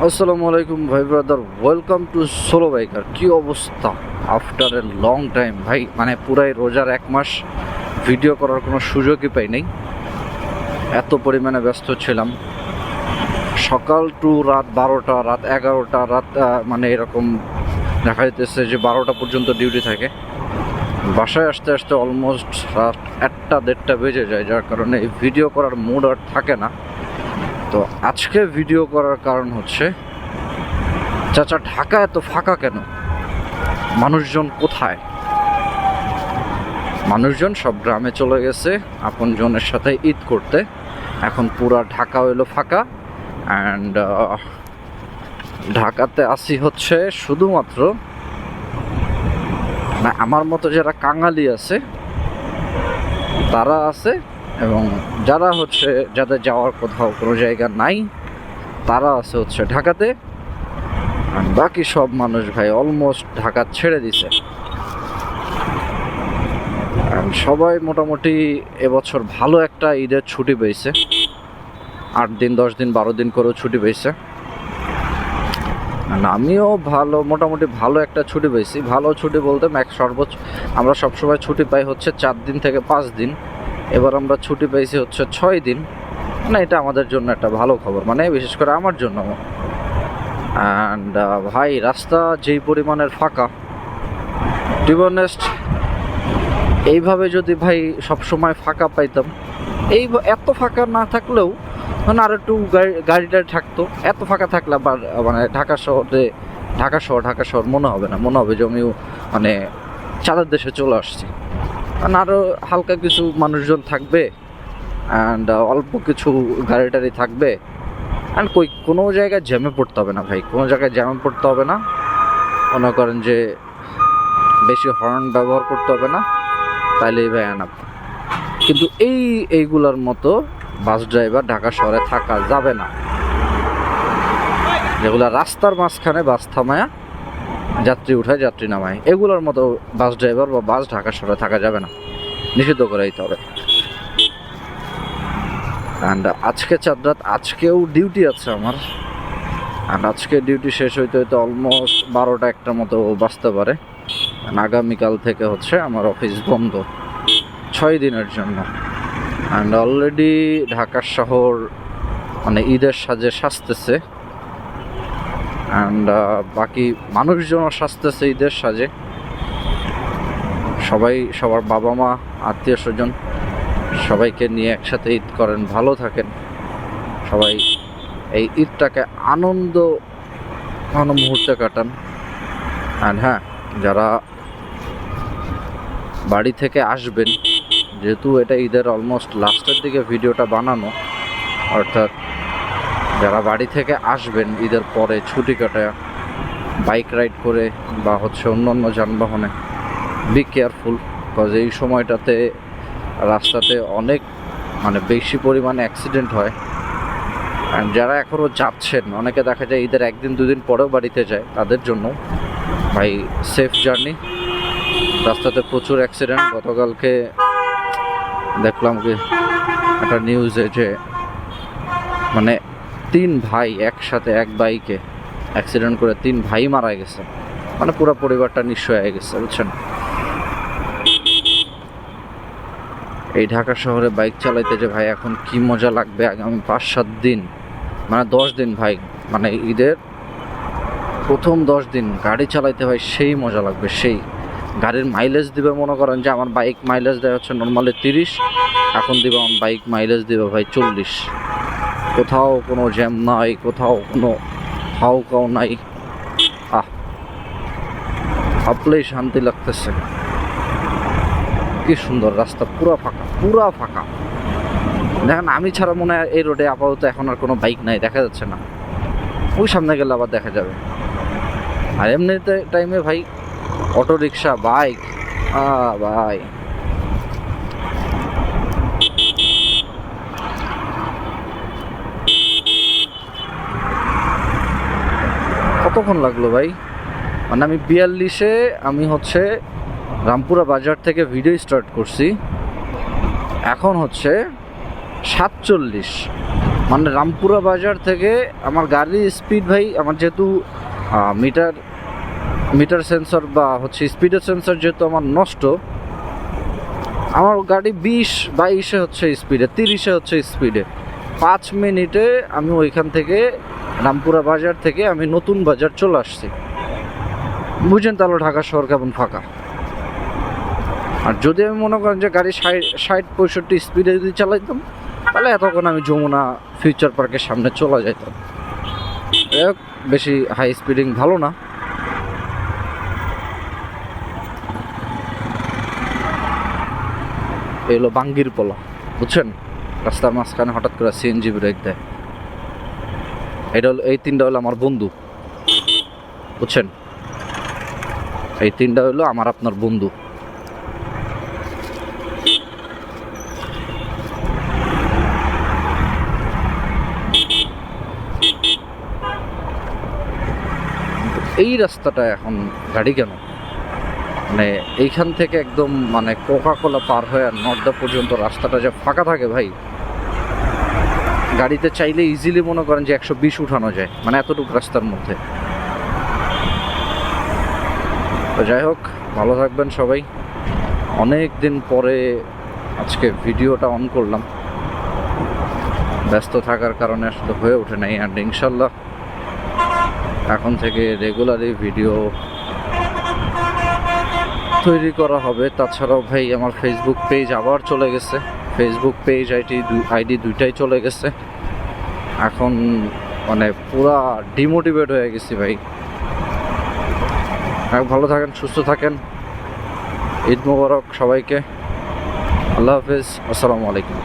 আসসালামু আলাইকুম ভাই brother, welcome to solo biker. কি অবস্থা আফটার এ লং টাইম ভাই, মানে পুরাই রোজার এক মাস ভিডিও করার কোনো সুযোগই পাই নাই, এত পরিমাণে ব্যস্ত ছিলাম। সকাল টু রাত 12টা, রাত 11টা, রাত মানে এরকম দেখা যেতেছে যে 12টা পর্যন্ত ডিউটি থাকে। বাসায় আসতে আসতে অলমোস্ট রাত 1টা 1:30 বেজে যায়, যার কারণে এই ভিডিও করার মুড আর থাকে না। তো আজকে ভিডিও করার কারণ হচ্ছে, চাচা ঢাকা এত ফাঁকা কেন, মানুষজন কোথায়? মানুষজন সব গ্রামে চলে গেছে আপনজনের সাথে ঈদ করতে। এখন পুরা ঢাকা হইলো ফাঁকা। অ্যান্ড ঢাকাতে আসি হচ্ছে শুধুমাত্র না, আমার মতো যারা কাঙালি আছে তারা আছে, এবং যারা হচ্ছে যাদের যাওয়ার কোথাও কোনো জায়গা নাই তারা আছে হচ্ছে ঢাকাতে। আর বাকি সব মানুষ ভাই অলমোস্ট ঢাকা ছেড়ে দিছে। সবাই মোটামুটি এবছর ভালো একটা ঈদের ছুটি পেয়েছে, 8 দিন 10 দিন 12 দিন করেও ছুটি পেয়েছে। আমিও মোটামুটি ভালো একটা ছুটি পেয়েছি। ভালো ছুটি বলতে সর্বোচ্চ আমরা সবসময় ছুটি পাই হচ্ছে 4 দিন থেকে 5 দিন, এবার আমরা ছুটি পেয়েছি হচ্ছে 6 দিন। মানে এটা আমাদের জন্য একটা ভালো খবর, মানে বিশেষ করে আমার জন্য। অ্যান্ড ভাই রাস্তা যেই পরিমাণের ফাঁকা, টু বি অনেস্ট, এইভাবে যদি ভাই সবসময় ফাঁকা পাইতাম, এত ফাঁকা না থাকলেও মানে আর একটু গাড়িটা থাকতো। এত ফাঁকা থাকলে আবার মানে ঢাকা শহর মনে হবে না, মনে হবে যে আমিও মানে চাঁদের দেশে চলে আসছি। কারণ আরও হালকা কিছু মানুষজন থাকবে, অ্যান্ড অল্প কিছু গাড়ি টাড়ি থাকবে, অ্যান্ড কোনো জায়গায় জ্যামে পড়তে হবে না ভাই, কোনো জায়গায় জ্যামে পড়তে হবে না। মনে করেন যে বেশি হর্ন ব্যবহার করতে হবে না, তাইলেই ভাই আনাপ। কিন্তু এইগুলোর মতো বাস ড্রাইভার ঢাকা শহরে থাকা যাবে না, যেগুলো রাস্তার মাঝখানে বাস থামায়া যাত্রী উঠায় যাত্রী নামায়, এগুলোর মতো বাস ড্রাইভার বা বাস ঢাকা শহরে থাকা যাবে না, নিষিদ্ধ করে দিতে হবে। অ্যান্ড আজকে চাঁদরাত, আজকেও ডিউটি আছে আমার। অ্যান্ড আজকে ডিউটি শেষ হইতে হইতে অলমোস্ট 12টা 1টার মতো বাজতে পারে। আগামীকাল থেকে হচ্ছে আমার অফিস বন্ধ 6 দিনের জন্য। অ্যান্ড অলরেডি ঢাকা শহর মানে ঈদের সাজে সাজতেছে, অ্যান্ড বাকি মানুষজনও সাজতেছে ঈদের সাজে। সবাই সবার বাবা মা আত্মীয় স্বজন সবাইকে নিয়ে একসাথে ঈদ করেন, ভালো থাকেন সবাই, এই ঈদটাকে আনন্দ ঘন মুহূর্তে কাটান। অ্যান্ড হ্যাঁ, যারা বাড়ি থেকে আসবেন, যেহেতু এটা ঈদের অলমোস্ট লাস্টের দিকে ভিডিওটা বানানো, অর্থাৎ যারা বাড়ি থেকে আসবেন ঈদের পরে ছুটি কাটায় বাইক রাইড করে বা হচ্ছে অন্য যানবাহনে, বি কেয়ারফুল, বিকজ এই সময়টাতে রাস্তাতে অনেক মানে বেশি পরিমাণে অ্যাক্সিডেন্ট হয়। অ্যান্ড যারা এখনও যাচ্ছেন, অনেকে দেখা যায় ঈদের 1 দিন 2 দিন পরেও বাড়িতে যায়, তাদের জন্য ভাই সেফ জার্নি। রাস্তাতে প্রচুর অ্যাক্সিডেন্ট। গতকালকে দেখলাম কি একটা নিউজে যে মানে 3 ভাই একসাথে এক বাইকে অ্যাক্সিডেন্ট করে 3 ভাই মারা গেছে, মানে পুরো পরিবারটা নিঃস্ব হয়ে গেছে, বুঝছেন। এই ঢাকা শহরে বাইক চালাইতে যে ভাই এখন কি মজা লাগবে আগামী 5-7 দিন, মানে 10 দিন ভাই, মানে ঈদের প্রথম 10 দিন গাড়ি চালাইতে ভাই সেই মজা লাগবে। সেই গাড়ির মাইলেজ দিবে, মনে করেন যে আমার বাইক মাইলেজ দেয় হচ্ছে নর্মালি 30, এখন দিবে আমার বাইক মাইলেজ দিবে ভাই 40। কোথাও কোনো জ্যাম নাই, কোথাও কোনো হাউকাও নাই, ভাবলেই শান্তি লাগতেছে। কি সুন্দর রাস্তা, পুরা ফাঁকা। দেখেন আমি ছাড়া মনে হয় এই রোডে আপাতত এখন আর কোনো বাইক নাই, দেখা যাচ্ছে না। ওই সামনে গেলে আবার দেখা যাবে। আর এমনিতে টাইমে ভাই অটো রিক্সা, বাইক, ভাই কতক্ষণ লাগলো ভাই, মানে আমি 42-এ আমি হচ্ছে রামপুরা বাজার থেকে ভিডিও স্টার্ট করছি, এখন হচ্ছে 47, মানে রামপুরা বাজার থেকে আমার গাড়ির স্পিড ভাই, আমার যেহেতু মিটার সেন্সর বা হচ্ছে স্পিডের সেন্সর যেহেতু আমার নষ্ট, আমার গাড়ি 20-22-এ হচ্ছে স্পিডে, 30-এ হচ্ছে স্পিডে। 5 মিনিটে আমি ওইখান থেকে রামপুরা বাজার থেকে আমি নতুন বাজার চলে আসছি। বুঝেন তাহলে ঢাকা শহর কেমন ফাঁকা। আর যদি আমি মনে করেন যে গাড়ি 60-65 স্পিডে যদি চালাইতাম, তাহলে এতক্ষণ আমি যমুনা ফিউচার পার্কের সামনে চলে যাইতাম। বেশি হাই স্পিডিং ভালো না। এই হলো বাঙ্গির পোলা, বুঝছেন? রাস্তার মাঝখানে হঠাৎ করে সিএনজি ব্রেক দেয়। এটা হলো, এই 3টা হলো আমার বন্ধু, বুঝছেন? এই 3টা হলো আমার আপনার বন্ধু। এই রাস্তাটা এখন গাড়ি কেন, মানে এইখান থেকে একদম মানে কোকাকোলা পার হয়ে নর্দা পর্যন্ত রাস্তাটা যে ফাঁকা থাকে ভাই, গাড়িতে চাইলে ইজিলি মনে করেন যে 120 উঠানো যায়, মানে এতটুকু রাস্তার মধ্যে। তো যাই হোক, ভালো থাকবেন সবাই। অনেক দিন পরে আজকে ভিডিওটা অন করলাম, ব্যস্ত থাকার কারণে আসলে হয়ে ওঠে নাই। অ্যান্ড ইনশাল্লাহ এখন থেকে রেগুলারই ভিডিও তৈরি করা হবে। তাছাড়াও ভাই আমার ফেসবুক পেজ আবার চলে গেছে, ফেসবুক পেজ আইডি দুইটাই চলে গেছে। এখন মানে পুরা ডিমোটিভেট হয়ে গেছি ভাই। ভালো থাকেন, সুস্থ থাকেন। ঈদ মোবারক সবাইকে। আল্লাহ হাফেজ, আসসালামু আলাইকুম।